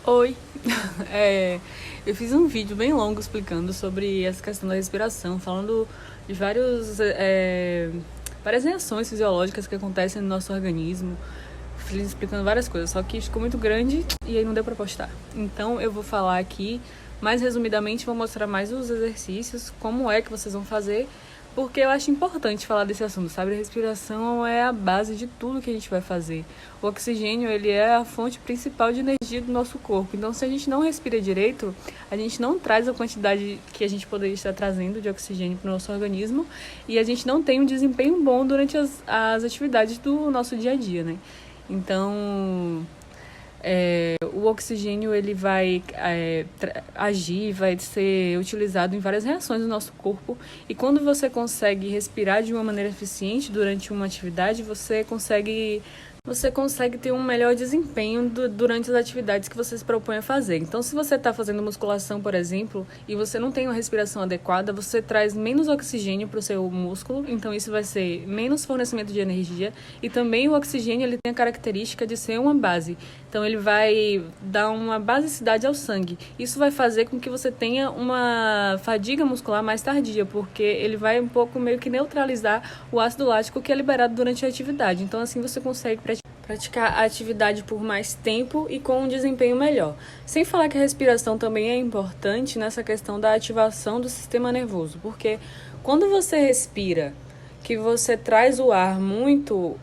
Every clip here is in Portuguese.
Oi! Eu fiz um vídeo bem longo explicando sobre essa questão da respiração, falando de várias reações fisiológicas que acontecem no nosso organismo, fiz explicando várias coisas, só que ficou muito grande e aí não deu pra postar. Então eu vou falar aqui, mais resumidamente, vou mostrar mais os exercícios, como é que vocês vão fazer, porque eu acho importante falar desse assunto, sabe? A respiração é a base de tudo que a gente vai fazer. O oxigênio, ele é a fonte principal de energia do nosso corpo. Então, se a gente não respira direito, a gente não traz a quantidade que a gente poderia estar trazendo de oxigênio para o nosso organismo e a gente não tem um desempenho bom durante as atividades do nosso dia a dia, né? Então, o oxigênio ele vai agir, vai ser utilizado em várias reações do nosso corpo, e quando você consegue respirar de uma maneira eficiente durante uma atividade, você consegue ter um melhor desempenho durante as atividades que você se propõe a fazer. Então, se você está fazendo musculação, por exemplo, e você não tem uma respiração adequada, você traz menos oxigênio para o seu músculo, então isso vai ser menos fornecimento de energia, e também o oxigênio ele tem a característica de ser uma base. Então, ele vai dar uma basicidade ao sangue. Isso vai fazer com que você tenha uma fadiga muscular mais tardia, porque ele vai um pouco meio que neutralizar o ácido lático que é liberado durante a atividade. Então, assim, você consegue praticar a atividade por mais tempo e com um desempenho melhor. Sem falar que a respiração também é importante nessa questão da ativação do sistema nervoso, porque quando você respira, que você traz o ar muito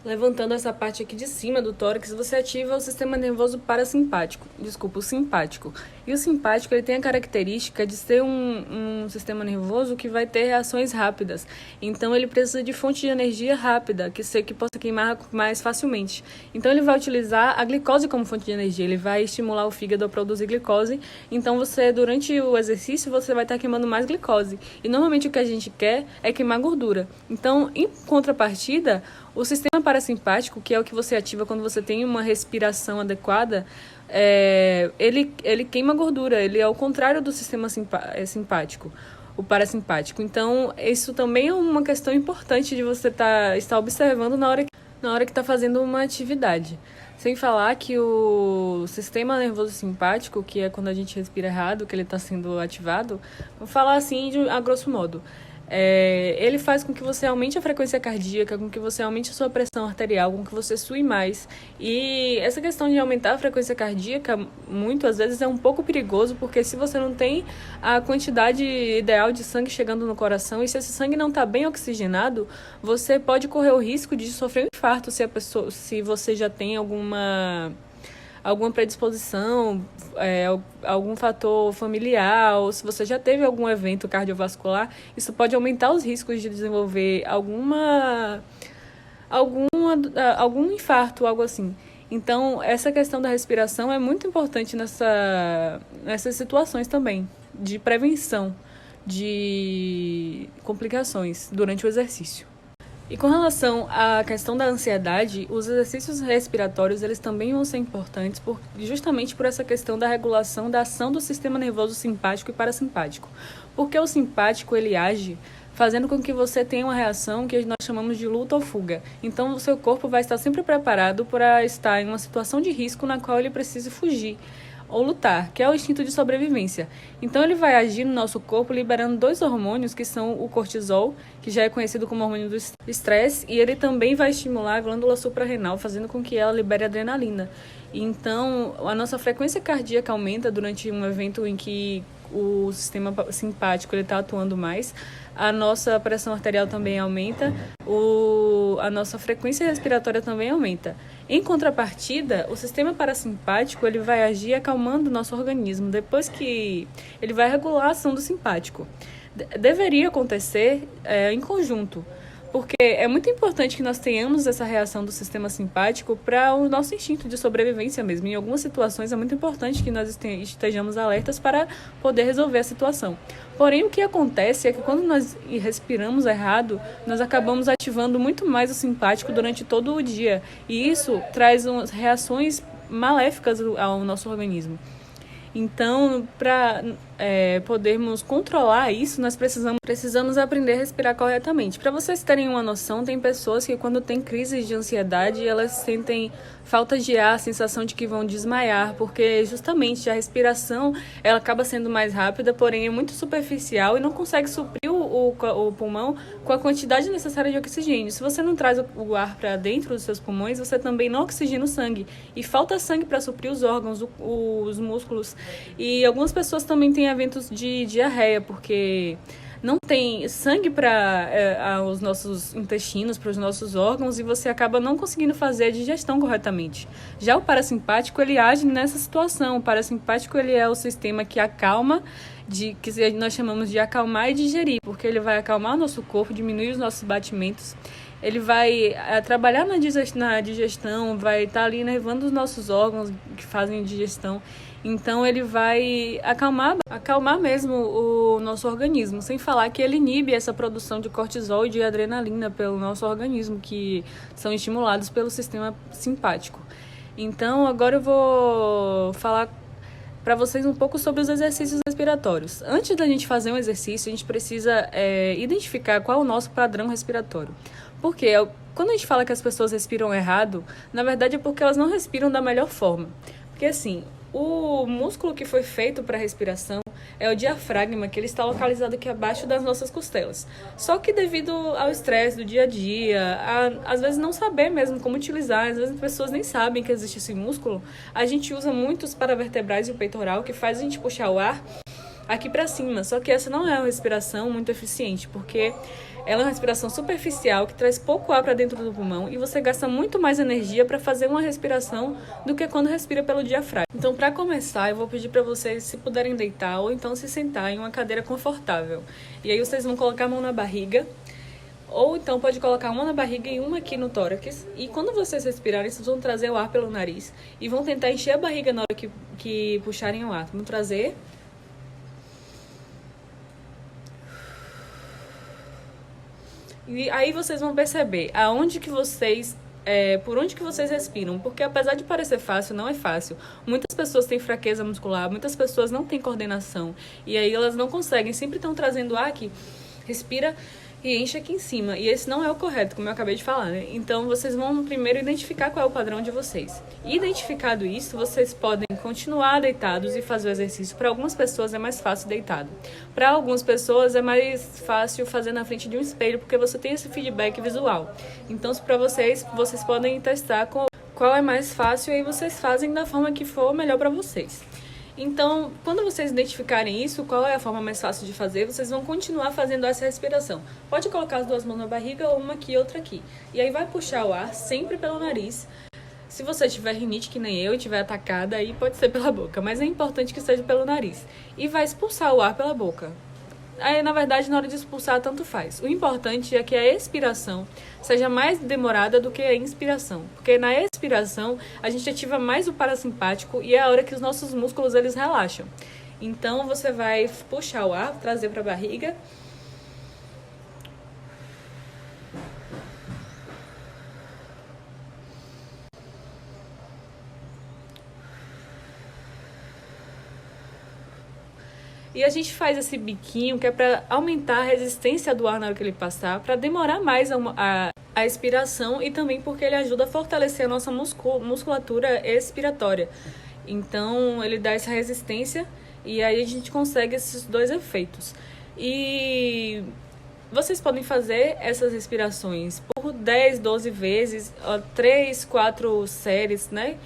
levantando essa parte aqui de cima do tórax, você ativa o sistema nervoso parasimpático, o simpático. E o simpático ele tem a característica de ser um sistema nervoso que vai ter reações rápidas. Então ele precisa de fonte de energia rápida, que possa queimar mais facilmente. Então ele vai utilizar a glicose como fonte de energia, ele vai estimular o fígado a produzir glicose. Então durante o exercício, você vai estar queimando mais glicose. E normalmente o que a gente quer é queimar gordura. Então, em contrapartida, o sistema parasimpático, que é o que você ativa quando você tem uma respiração adequada, ele queima gordura, ele é o contrário do sistema simpático, o parasimpático. Então, isso também é uma questão importante de você estar observando na hora que está fazendo uma atividade. Sem falar que o sistema nervoso simpático, que é quando a gente respira errado, que ele está sendo ativado, vou falar assim a grosso modo, ele faz com que você aumente a frequência cardíaca, com que você aumente a sua pressão arterial, com que você sue mais. E essa questão de aumentar a frequência cardíaca, muitas vezes é um pouco perigoso, porque se você não tem a quantidade ideal de sangue chegando no coração, e se esse sangue não está bem oxigenado, você pode correr o risco de sofrer um infarto se você já tem alguma predisposição, algum fator familiar, ou se você já teve algum evento cardiovascular, isso pode aumentar os riscos de desenvolver algum infarto, algo assim. Então, essa questão da respiração é muito importante nessas situações também, de prevenção de complicações durante o exercício. E com relação à questão da ansiedade, os exercícios respiratórios eles também vão ser importantes justamente por essa questão da regulação da ação do sistema nervoso simpático e parasimpático. Porque o simpático ele age fazendo com que você tenha uma reação que nós chamamos de luta ou fuga. Então, o seu corpo vai estar sempre preparado para estar em uma situação de risco na qual ele precisa fugir ou lutar, que é o instinto de sobrevivência. Então ele vai agir no nosso corpo liberando dois hormônios, que são o cortisol, que já é conhecido como hormônio do estresse, e ele também vai estimular a glândula suprarrenal, fazendo com que ela libere adrenalina. Então, a nossa frequência cardíaca aumenta durante um evento em que o sistema simpático está atuando mais, a nossa pressão arterial também aumenta, a nossa frequência respiratória também aumenta. Em contrapartida, o sistema parasimpático ele vai agir acalmando o nosso organismo, depois que ele vai regular a ação do simpático. Deveria acontecer em conjunto, porque é muito importante que nós tenhamos essa reação do sistema simpático para o nosso instinto de sobrevivência mesmo. Em algumas situações é muito importante que nós estejamos alertas para poder resolver a situação. Porém, o que acontece é que quando nós respiramos errado, nós acabamos ativando muito mais o simpático durante todo o dia. E isso traz reações maléficas ao nosso organismo. Então, para podermos controlar isso, nós precisamos aprender a respirar corretamente. Para vocês terem uma noção, tem pessoas que quando têm crises de ansiedade, elas sentem falta de ar, a sensação de que vão desmaiar, porque justamente a respiração ela acaba sendo mais rápida, porém é muito superficial e não consegue suprir o pulmão com a quantidade necessária de oxigênio. Se você não traz o ar para dentro dos seus pulmões, você também não oxigena o sangue. E falta sangue para suprir os órgãos, os músculos. E algumas pessoas também têm eventos de diarreia, porque não tem sangue para os nossos intestinos, para os nossos órgãos, e você acaba não conseguindo fazer a digestão corretamente. Já o parasimpático, ele age nessa situação. O parasimpático, ele é o sistema que acalma, que nós chamamos de acalmar e digerir, porque ele vai acalmar o nosso corpo, diminuir os nossos batimentos. Ele vai trabalhar na digestão, vai estar ali nervando os nossos órgãos que fazem digestão. Então, ele vai acalmar mesmo o nosso organismo, sem falar que ele inibe essa produção de cortisol e de adrenalina pelo nosso organismo, que são estimulados pelo sistema simpático. Então, agora eu vou falar para vocês um pouco sobre os exercícios respiratórios. Antes da gente fazer um exercício, a gente precisa identificar qual é o nosso padrão respiratório. Porque quando a gente fala que as pessoas respiram errado, na verdade é porque elas não respiram da melhor forma. Porque assim, o músculo que foi feito para a respiração é o diafragma, que ele está localizado aqui abaixo das nossas costelas. Só que devido ao estresse do dia a dia, às vezes não saber mesmo como utilizar, às vezes as pessoas nem sabem que existe esse músculo, a gente usa muito os paravertebrais e o peitoral, que faz a gente puxar o ar aqui para cima. Só que essa não é uma respiração muito eficiente, porque ela é uma respiração superficial que traz pouco ar para dentro do pulmão e você gasta muito mais energia para fazer uma respiração do que quando respira pelo diafragma. Então, para começar, eu vou pedir para vocês se puderem deitar ou então se sentar em uma cadeira confortável. E aí vocês vão colocar a mão na barriga, ou então pode colocar uma na barriga e uma aqui no tórax. E quando vocês respirarem, vocês vão trazer o ar pelo nariz e vão tentar encher a barriga na hora que puxarem o ar. Vamos trazer. E aí vocês vão perceber por onde que vocês respiram, porque apesar de parecer fácil, não é fácil. Muitas pessoas têm fraqueza muscular, muitas pessoas não têm coordenação, e aí elas não conseguem, sempre estão trazendo ar aqui, respira e enche aqui em cima, e esse não é o correto, como eu acabei de falar, né? Então vocês vão primeiro identificar qual é o padrão de vocês. Identificado isso, vocês podem continuar deitados e fazer o exercício. Para algumas pessoas é mais fácil deitado. Para algumas pessoas é mais fácil fazer na frente de um espelho, porque você tem esse feedback visual. Então, para vocês podem testar qual é mais fácil e aí vocês fazem da forma que for melhor para vocês. Então, quando vocês identificarem isso, qual é a forma mais fácil de fazer, vocês vão continuar fazendo essa respiração. Pode colocar as duas mãos na barriga, uma aqui e outra aqui. E aí vai puxar o ar sempre pelo nariz. Se você tiver rinite, que nem eu, e tiver atacada, aí pode ser pela boca. Mas é importante que seja pelo nariz. E vai expulsar o ar pela boca. Aí, na verdade, na hora de expulsar, tanto faz. O importante é que a expiração seja mais demorada do que a inspiração. Porque na expiração, a gente ativa mais o parasimpático e é a hora que os nossos músculos, eles relaxam. Então, você vai puxar o ar, trazer para a barriga. E a gente faz esse biquinho que é para aumentar a resistência do ar na hora que ele passar, para demorar mais a expiração e também porque ele ajuda a fortalecer a nossa musculatura expiratória. Então, ele dá essa resistência e aí a gente consegue esses dois efeitos. E vocês podem fazer essas respirações por 10, 12 vezes, 3, 4 séries, né?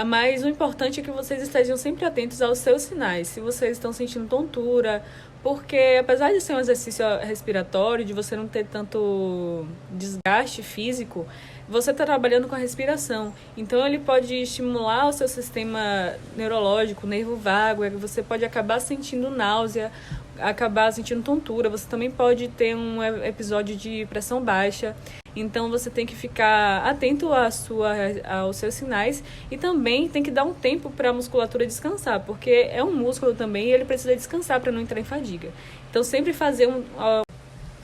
Mas o importante é que vocês estejam sempre atentos aos seus sinais. Se vocês estão sentindo tontura, porque apesar de ser um exercício respiratório, de você não ter tanto desgaste físico, você está trabalhando com a respiração. Então, ele pode estimular o seu sistema neurológico, nervo vago, você pode acabar sentindo náusea, acabar sentindo tontura, você também pode ter um episódio de pressão baixa. Então, você tem que ficar atento aos seus sinais e também tem que dar um tempo para a musculatura descansar, porque é um músculo também e ele precisa descansar para não entrar em fadiga. Então, sempre fazer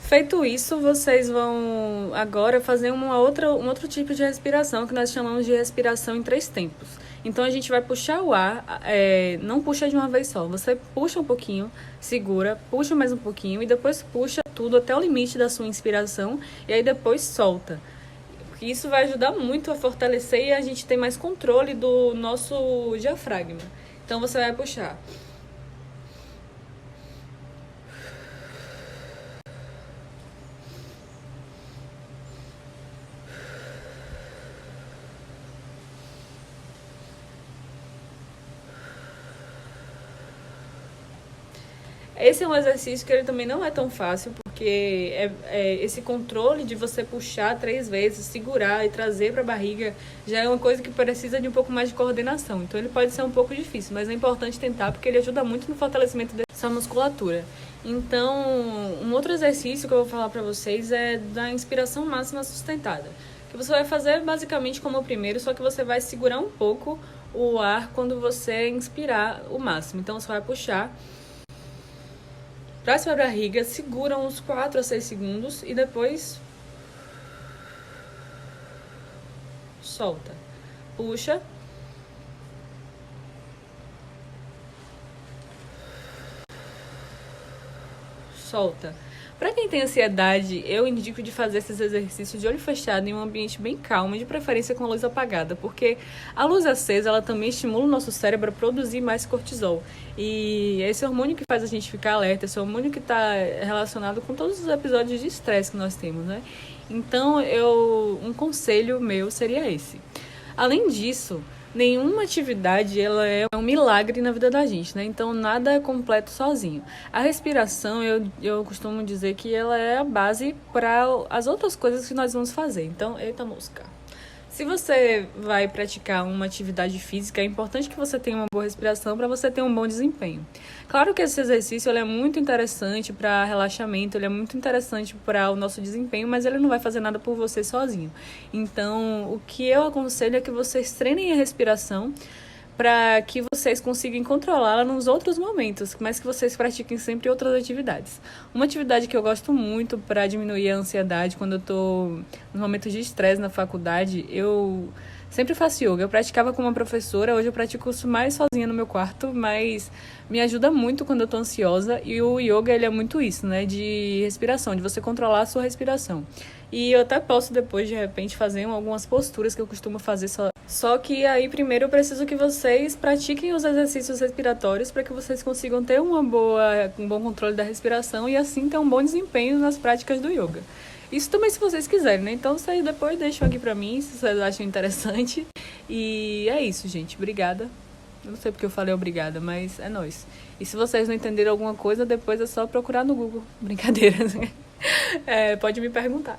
Feito isso, vocês vão agora fazer um outro tipo de respiração que nós chamamos de respiração em 3 tempos. Então a gente vai puxar o ar, não puxa de uma vez só. Você puxa um pouquinho, segura, puxa mais um pouquinho e depois puxa tudo até o limite da sua inspiração e aí depois solta. Isso vai ajudar muito a fortalecer e a gente ter mais controle do nosso diafragma. Então você vai puxar. Esse é um exercício que ele também não é tão fácil, porque esse controle de você puxar 3 vezes, segurar e trazer para a barriga já é uma coisa que precisa de um pouco mais de coordenação. Então ele pode ser um pouco difícil, mas é importante tentar porque ele ajuda muito no fortalecimento dessa musculatura. Então, um outro exercício que eu vou falar para vocês é da inspiração máxima sustentada, que você vai fazer basicamente como o primeiro, só que você vai segurar um pouco o ar quando você inspirar o máximo. Então você vai puxar para sua barriga, segura uns 4 a 6 segundos e depois solta. Puxa. Solta. Para quem tem ansiedade, eu indico de fazer esses exercícios de olho fechado em um ambiente bem calmo, de preferência com a luz apagada, porque a luz acesa ela também estimula o nosso cérebro a produzir mais cortisol. E esse hormônio que faz a gente ficar alerta, esse hormônio que está relacionado com todos os episódios de estresse que nós temos, né? Então, um conselho meu seria esse. Além disso, nenhuma atividade ela é um milagre na vida da gente, né? Então nada é completo sozinho. A respiração, eu costumo dizer que ela é a base para as outras coisas que nós vamos fazer. Então, eita mosca. Se você vai praticar uma atividade física, é importante que você tenha uma boa respiração para você ter um bom desempenho. Claro que esse exercício ele é muito interessante para relaxamento, ele é muito interessante para o nosso desempenho, mas ele não vai fazer nada por você sozinho. Então, o que eu aconselho é que vocês treinem a respiração para que vocês consigam controlá-la nos outros momentos, mas que vocês pratiquem sempre outras atividades. Uma atividade que eu gosto muito para diminuir a ansiedade quando eu estou nos momentos de estresse na faculdade, eu sempre faço yoga. Eu praticava com uma professora, hoje eu pratico isso mais sozinha no meu quarto, mas me ajuda muito quando eu estou ansiosa e o yoga ele é muito isso, né, de respiração, de você controlar a sua respiração. E eu até posso depois, de repente, fazer algumas posturas que eu costumo fazer só que aí primeiro eu preciso que vocês pratiquem os exercícios respiratórios para que vocês consigam ter um bom controle da respiração e assim ter um bom desempenho nas práticas do yoga. Isso também se vocês quiserem, né? Então vocês depois deixam aqui pra mim se vocês acham interessante. E é isso, gente. Obrigada. Eu não sei porque eu falei obrigada, mas é nóis. E se vocês não entenderam alguma coisa, depois é só procurar no Google. Brincadeira, né? Pode me perguntar.